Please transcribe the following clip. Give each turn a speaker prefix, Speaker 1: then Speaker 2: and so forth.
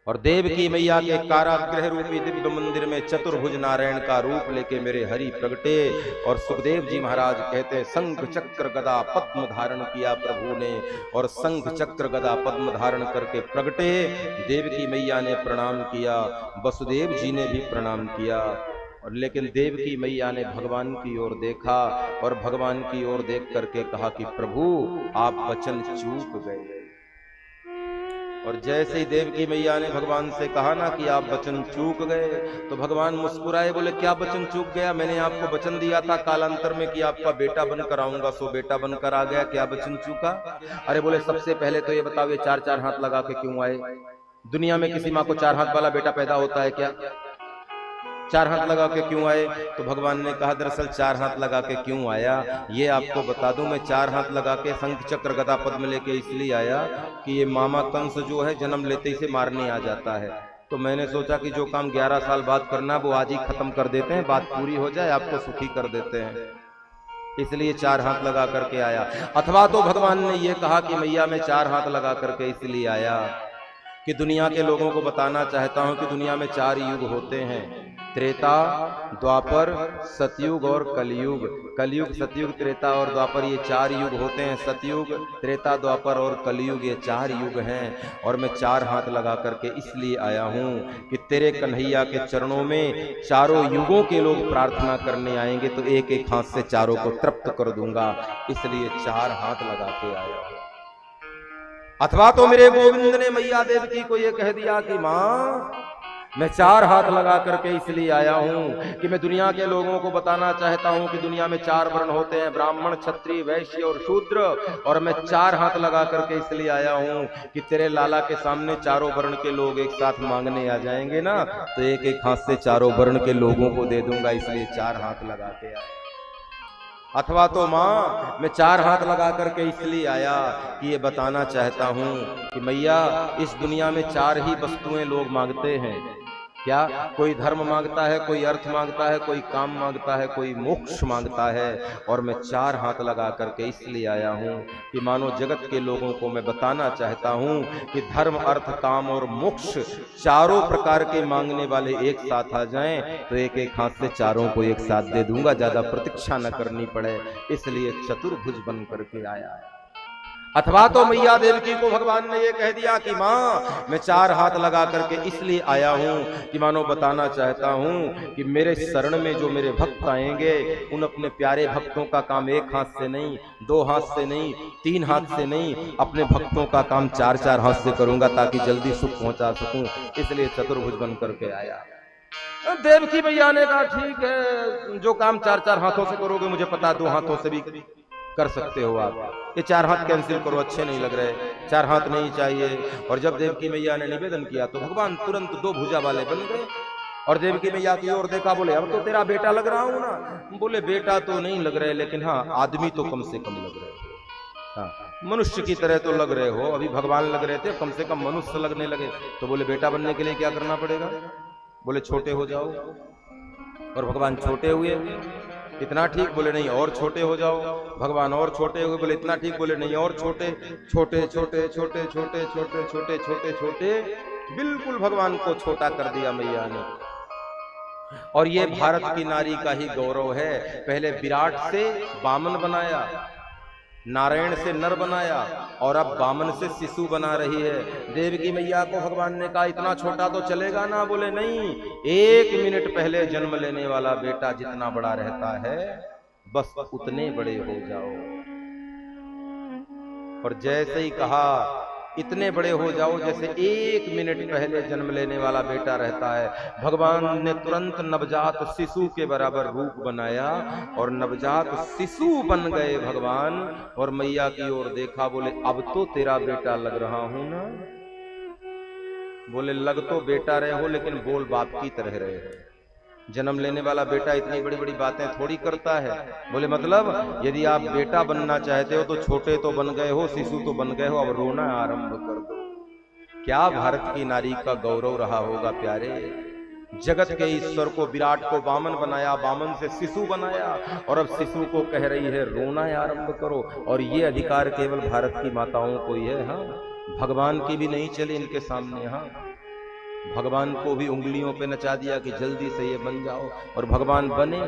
Speaker 1: और देव की मैया के कारागृह रूपी दिव्य मंदिर में चतुर्भुज नारायण का रूप लेके मेरे हरि प्रगटे। और सुखदेव जी महाराज कहते शंख चक्र गदा पद्म धारण किया प्रभु ने, और शंख चक्र गदा पद्म धारण करके प्रगटे। देव की मैया ने प्रणाम किया, वसुदेव जी ने भी प्रणाम किया। और लेकिन देव की मैया ने भगवान की ओर देखा और भगवान की ओर देख करके कहा कि प्रभु आप वचन चूक गए। और जैसे ही देव की मैया ने भगवान से कहा ना कि आप वचन चूक गए, तो भगवान मुस्कुराए, बोले क्या वचन चूक गया? मैंने आपको वचन दिया था कालांतर में कि आपका बेटा बनकर आऊंगा, सो बेटा बनकर आ गया, क्या वचन चूका? अरे बोले सबसे पहले तो ये बताओ ये चार चार हाथ लगा के क्यों आए? दुनिया में किसी माँ को चार हाथ वाला बेटा पैदा होता है क्या? चार हाथ लगा के क्यों आए? तो भगवान ने कहा दरअसल चार हाथ लगा के क्यों आया ये आपको बता दूं। मैं चार हाथ लगा के शंख चक्र गदा पद्म लेके इसलिए आया कि ये मामा कंस जो है जन्म लेते ही से मारने आ जाता है। तो मैंने सोचा कि जो काम 11 साल बाद करना वो आज ही खत्म कर देते हैं, बात पूरी हो जाए, आपको सुखी कर देते हैं, इसलिए चार हाथ लगा करके आया। अथवा तो भगवान ने ये कहा कि मैया मैं चार हाथ लगा करके इसलिए आया कि दुनिया के लोगों को बताना चाहता हूं कि दुनिया में 4 युग होते हैं, त्रेता, द्वापर, सतयुग और कलयुग। कलयुग, सतयुग, त्रेता और द्वापर ये 4 युग होते हैं। सतयुग, त्रेता, द्वापर और कलयुग ये 4 युग हैं। और मैं 4 हाथ लगा करके इसलिए आया हूं कि तेरे कन्हैया के चरणों में चारों युगों के लोग प्रार्थना करने आएंगे तो एक एक हाथ से चारों को तृप्त कर दूंगा, इसलिए 4 हाथ लगा के आया हूं। अथवा तो मेरे गोविंद ने मैया देवकी को यह कह दिया कि मां मैं 4 हाथ लगा करके इसलिए आया हूं कि मैं दुनिया के लोगों को बताना चाहता हूं कि दुनिया में 4 वर्ण होते हैं, ब्राह्मण, क्षत्रिय, वैश्य और शूद्र। और मैं 4 हाथ लगा करके इसलिए आया हूं कि तेरे लाला के सामने चारों वर्ण के लोग एक साथ मांगने आ जाएंगे ना, तो एक एक हाथ से चारों वर्ण के लोगों को दे दूंगा, इसलिए 4 हाथ लगा के आया। अथवा तो मां मैं 4 हाथ लगा करके इसलिए आया कि ये बताना चाहता हूं कि मैया इस दुनिया में 4 ही वस्तुएं लोग मांगते हैं। क्या? कोई धर्म मांगता है, कोई अर्थ मांगता है, कोई काम मांगता है, कोई मोक्ष मांगता है। और मैं 4 हाथ लगा करके इसलिए आया हूं कि मानो जगत के लोगों को मैं बताना चाहता हूं कि धर्म, अर्थ, काम और मोक्ष चारों प्रकार के मांगने वाले एक साथ आ जाएं तो एक एक हाथ से चारों को एक साथ दे दूंगा, ज्यादा प्रतीक्षा न करनी पड़े, इसलिए चतुर्भुज बन करके आया है। अथवा तो मैया देवकी को भगवान ने ये कह दिया कि मां मैं 4 हाथ लगा करके इसलिए आया हूं कि मानो बताना चाहता हूं कि मेरे शरण में जो मेरे भक्त आएंगे उन अपने प्यारे भक्तों का काम 1 हाथ से नहीं, 2 हाथ से नहीं, 3 हाथ से नहीं, अपने भक्तों का काम 4-4 हाथ से करूंगा ताकि जल्दी सुख पहुंचा सकूं, इसलिए चतुर्भुज बन करके आया। देवकी मैया ने कहा ठीक है, जो काम 4-4 हाथों से करोगे मुझे पता 2 हाथों से भी कर सकते हो आप, ये 4 हाथ कैंसिल करो, अच्छे नहीं लग रहे, 4 हाथ नहीं चाहिए। और जब देवकी मैया ने निवेदन किया तो भगवान तुरंत 2 भुजा वाले बन गए। और देवकी मैया की ओर देखा, बोले अब तो तेरा बेटा लग रहा हूं ना? बोले बेटा तो नहीं लग रहे, लेकिन हाँ आदमी तो कम से कम लग रहे हो, हाँ मनुष्य की तरह तो लग रहे हो। अभी भगवान लग रहे थे, कम से कम मनुष्य लगने लगे। तो बोले बेटा बनने के लिए क्या करना पड़ेगा? बोले छोटे हो जाओ। और भगवान छोटे हुए, इतना ठीक? बोले नहीं और छोटे हो जाओ। भगवान और छोटे हुए, बोले इतना ठीक? बोले नहीं और छोटे, छोटे छोटे छोटे छोटे छोटे छोटे छोटे छोटे, बिल्कुल भगवान को छोटा कर दिया मैया ने। और ये भारत की नारी का ही गौरव है, पहले विराट से वामन बनाया, नारायण से नर बनाया और अब वामन से शिशु बना रही है। देवकी मैया को भगवान ने कहा इतना छोटा तो चलेगा ना? बोले नहीं, 1 मिनट पहले जन्म लेने वाला बेटा जितना बड़ा रहता है बस उतने बड़े हो जाओ। और जैसे ही कहा इतने बड़े हो जाओ जैसे 1 मिनट पहले जन्म लेने वाला बेटा रहता है, भगवान ने तुरंत नवजात शिशु के बराबर रूप बनाया और नवजात शिशु बन गए भगवान। और मैया की ओर देखा, बोले अब तो तेरा बेटा लग रहा हूं ना? बोले लग तो बेटा रहे हो लेकिन बोल बाप की तरह रहे हो। जन्म लेने वाला बेटा इतनी बड़ी बड़ी बातें थोड़ी करता है। बोले मतलब यदि आप बेटा बनना चाहते हो तो छोटे तो बन गए हो, शिशु तो बन गए हो, अब रोना आरंभ कर दो। क्या भारत की नारी का गौरव रहा होगा प्यारे। जगत के ईश्वर को, विराट को वामन बनाया, वामन से शिशु बनाया और अब शिशु को कह रही है रोना आरंभ करो। और ये अधिकार केवल भारत की माताओं को ही है, हाँ भगवान की भी नहीं चली इनके सामने। हाँ भगवान को भी उंगलियों पे नचा दिया कि जल्दी से ये बन जाओ, और भगवान बने।